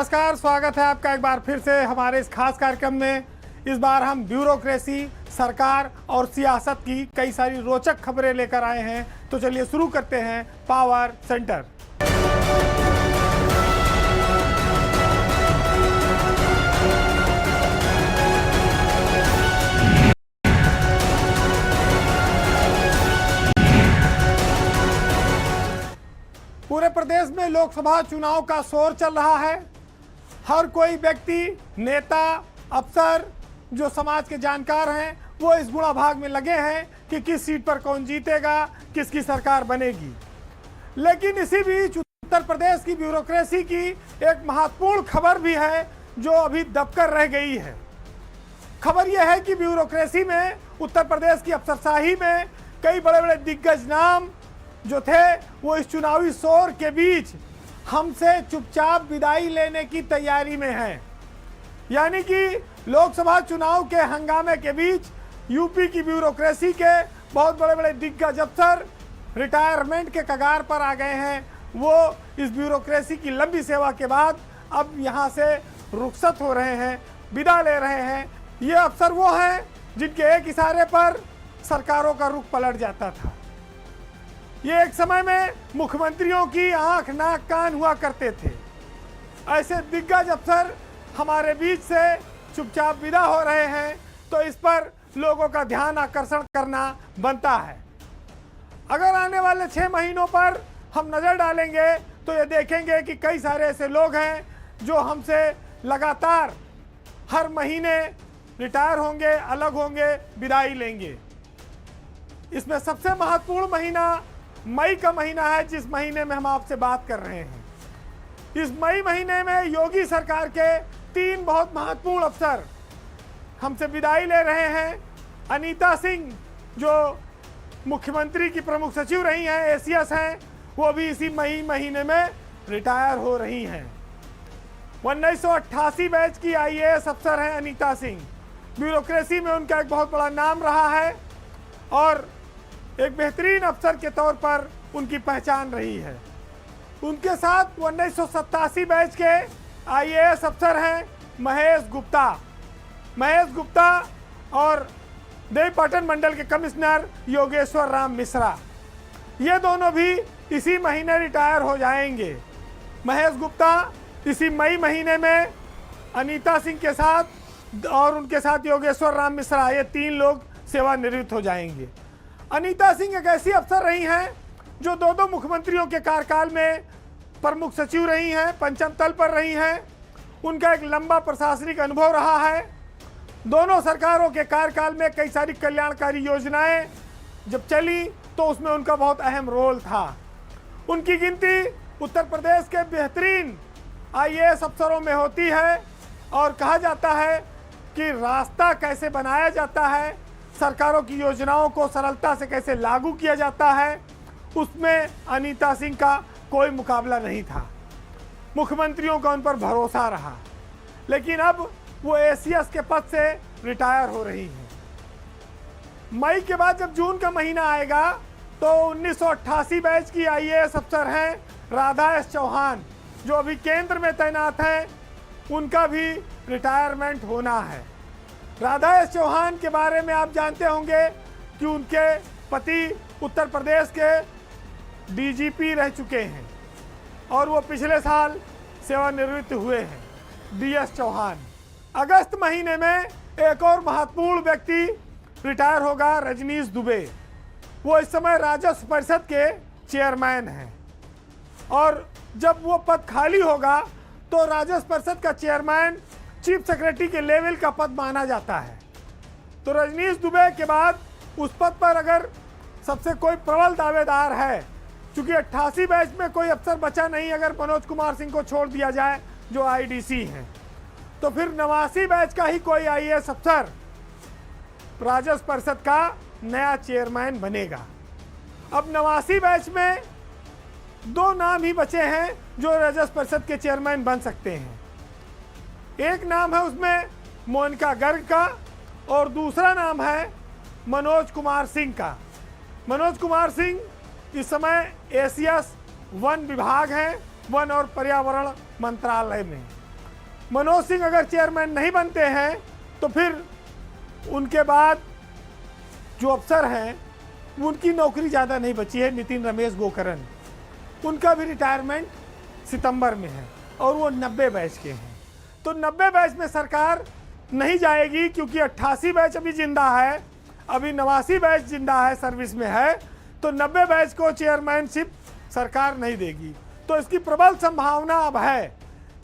नमस्कार, स्वागत है आपका एक बार फिर से हमारे इस खास कार्यक्रम में। इस बार हम ब्यूरोक्रेसी, सरकार और सियासत की कई सारी रोचक खबरें लेकर आए हैं। तो चलिए शुरू करते हैं पावर सेंटर। पूरे प्रदेश में लोकसभा चुनाव का शोर चल रहा है। हर कोई व्यक्ति, नेता, अफसर जो समाज के जानकार हैं वो इस गुणा भाग में लगे हैं कि किस सीट पर कौन जीतेगा, किसकी सरकार बनेगी। लेकिन इसी बीच उत्तर प्रदेश की ब्यूरोक्रेसी की एक महत्वपूर्ण खबर भी है जो अभी दबकर रह गई है। खबर यह है कि ब्यूरोक्रेसी में, उत्तर प्रदेश की अफसरशाही में कई बड़े बड़े दिग्गज नाम जो थे वो इस चुनावी शोर के बीच हमसे चुपचाप विदाई लेने की तैयारी में हैं। यानी कि लोकसभा चुनाव के हंगामे के बीच यूपी की ब्यूरोक्रेसी के बहुत बड़े बड़े दिग्गज अफसर रिटायरमेंट के कगार पर आ गए हैं। वो इस ब्यूरोक्रेसी की लंबी सेवा के बाद अब यहाँ से रुखसत हो रहे हैं, विदा ले रहे हैं। ये अफसर वो हैं जिनके एक इशारे पर सरकारों का रुख पलट जाता था। ये एक समय में मुख्यमंत्रियों की आंख, नाक, कान हुआ करते थे। ऐसे दिग्गज अफसर हमारे बीच से चुपचाप विदा हो रहे हैं, तो इस पर लोगों का ध्यान आकर्षण करना बनता है। अगर आने वाले 6 महीनों पर हम नज़र डालेंगे तो ये देखेंगे कि कई सारे ऐसे लोग हैं जो हमसे लगातार हर महीने रिटायर होंगे, अलग होंगे, विदाई लेंगे। इसमें सबसे महत्वपूर्ण महीना मई का महीना है, जिस महीने में हम आपसे बात कर रहे हैं। इस मई महीने में योगी सरकार के 3 बहुत महत्वपूर्ण अफसर हमसे विदाई ले रहे हैं। अनीता सिंह जो मुख्यमंत्री की प्रमुख सचिव रही हैं, एसीएस हैं, वो भी इसी मई महीने में रिटायर हो रही हैं। 1988 बैच की आईएएस अफसर हैं अनीता सिंह। ब्यूरोक्रेसी में उनका एक बहुत बड़ा नाम रहा है और एक बेहतरीन अफसर के तौर पर उनकी पहचान रही है। उनके साथ 1987 बैच के आईएएस अफसर हैं महेश गुप्ता। महेश गुप्ता और देवीपाटन मंडल के कमिश्नर योगेश्वर राम मिश्रा, ये दोनों भी इसी महीने रिटायर हो जाएंगे। महेश गुप्ता इसी मई महीने में अनीता सिंह के साथ और उनके साथ योगेश्वर राम मिश्रा, ये 3 लोग सेवानिवृत्त हो जाएंगे। अनीता सिंह एक ऐसी अफसर रही हैं जो 2 मुख्यमंत्रियों के कार्यकाल में प्रमुख सचिव रही हैं, पंचम तल पर रही हैं। उनका एक लंबा प्रशासनिक अनुभव रहा है। दोनों सरकारों के कार्यकाल में कई सारी कल्याणकारी योजनाएं जब चली तो उसमें उनका बहुत अहम रोल था। उनकी गिनती उत्तर प्रदेश के बेहतरीन आईएएस अफसरों में होती है और कहा जाता है कि रास्ता कैसे बनाया जाता है, सरकारों की योजनाओं को सरलता से कैसे लागू किया जाता है, उसमें अनीता सिंह का कोई मुकाबला नहीं था। मुख्यमंत्रियों का उन पर भरोसा रहा। लेकिन अब वो एसीएस के पद से रिटायर हो रही हैं। मई के बाद जब जून का महीना आएगा तो 1988 बैच की आईएएस अफसर हैं राधा एस चौहान, जो अभी केंद्र में तैनात हैं। उनका भी रिटायरमेंट होना है। राधा एस चौहान के बारे में आप जानते होंगे कि उनके पति उत्तर प्रदेश के डीजीपी रह चुके हैं और वो पिछले साल सेवानिवृत्त हुए हैं, डीएस चौहान। अगस्त महीने में एक और महत्वपूर्ण व्यक्ति रिटायर होगा, रजनीश दुबे। वो इस समय राजस्व परिषद के चेयरमैन हैं और जब वो पद खाली होगा तो राजस्व परिषद का चेयरमैन चीफ सेक्रेटरी के लेवल का पद माना जाता है। तो रजनीश दुबे के बाद उस पद पर अगर सबसे कोई प्रबल दावेदार है, क्योंकि 88 बैच में कोई अफसर बचा नहीं अगर मनोज कुमार सिंह को छोड़ दिया जाए जो आईडीसी हैं, तो फिर 89 बैच का ही कोई आईएएस अफसर राजस्व परिषद का नया चेयरमैन बनेगा। अब 89 बैच में 2 नाम ही बचे हैं जो राजस्व परिषद के चेयरमैन बन सकते हैं। एक नाम है उसमें मोनिका गर्ग का और दूसरा नाम है मनोज कुमार सिंह का। मनोज कुमार सिंह इस समय एसीएस वन विभाग हैं, वन और पर्यावरण मंत्रालय में। मनोज सिंह अगर चेयरमैन नहीं बनते हैं तो फिर उनके बाद जो अफसर हैं उनकी नौकरी ज़्यादा नहीं बची है। नितिन रमेश गोकरण, उनका भी रिटायरमेंट सितंबर में है और वो 90 बैच के हैं। तो 90 बैच में सरकार नहीं जाएगी, क्योंकि 88 बैच अभी जिंदा है, अभी 89 बैच जिंदा है, सर्विस में है। तो 90 बैच को चेयरमैनशिप सरकार नहीं देगी। तो इसकी प्रबल संभावना अब है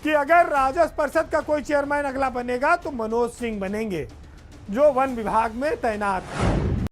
कि अगर राजस्व परिषद का कोई चेयरमैन अगला बनेगा तो मनोज सिंह बनेंगे, जो वन विभाग में तैनात है।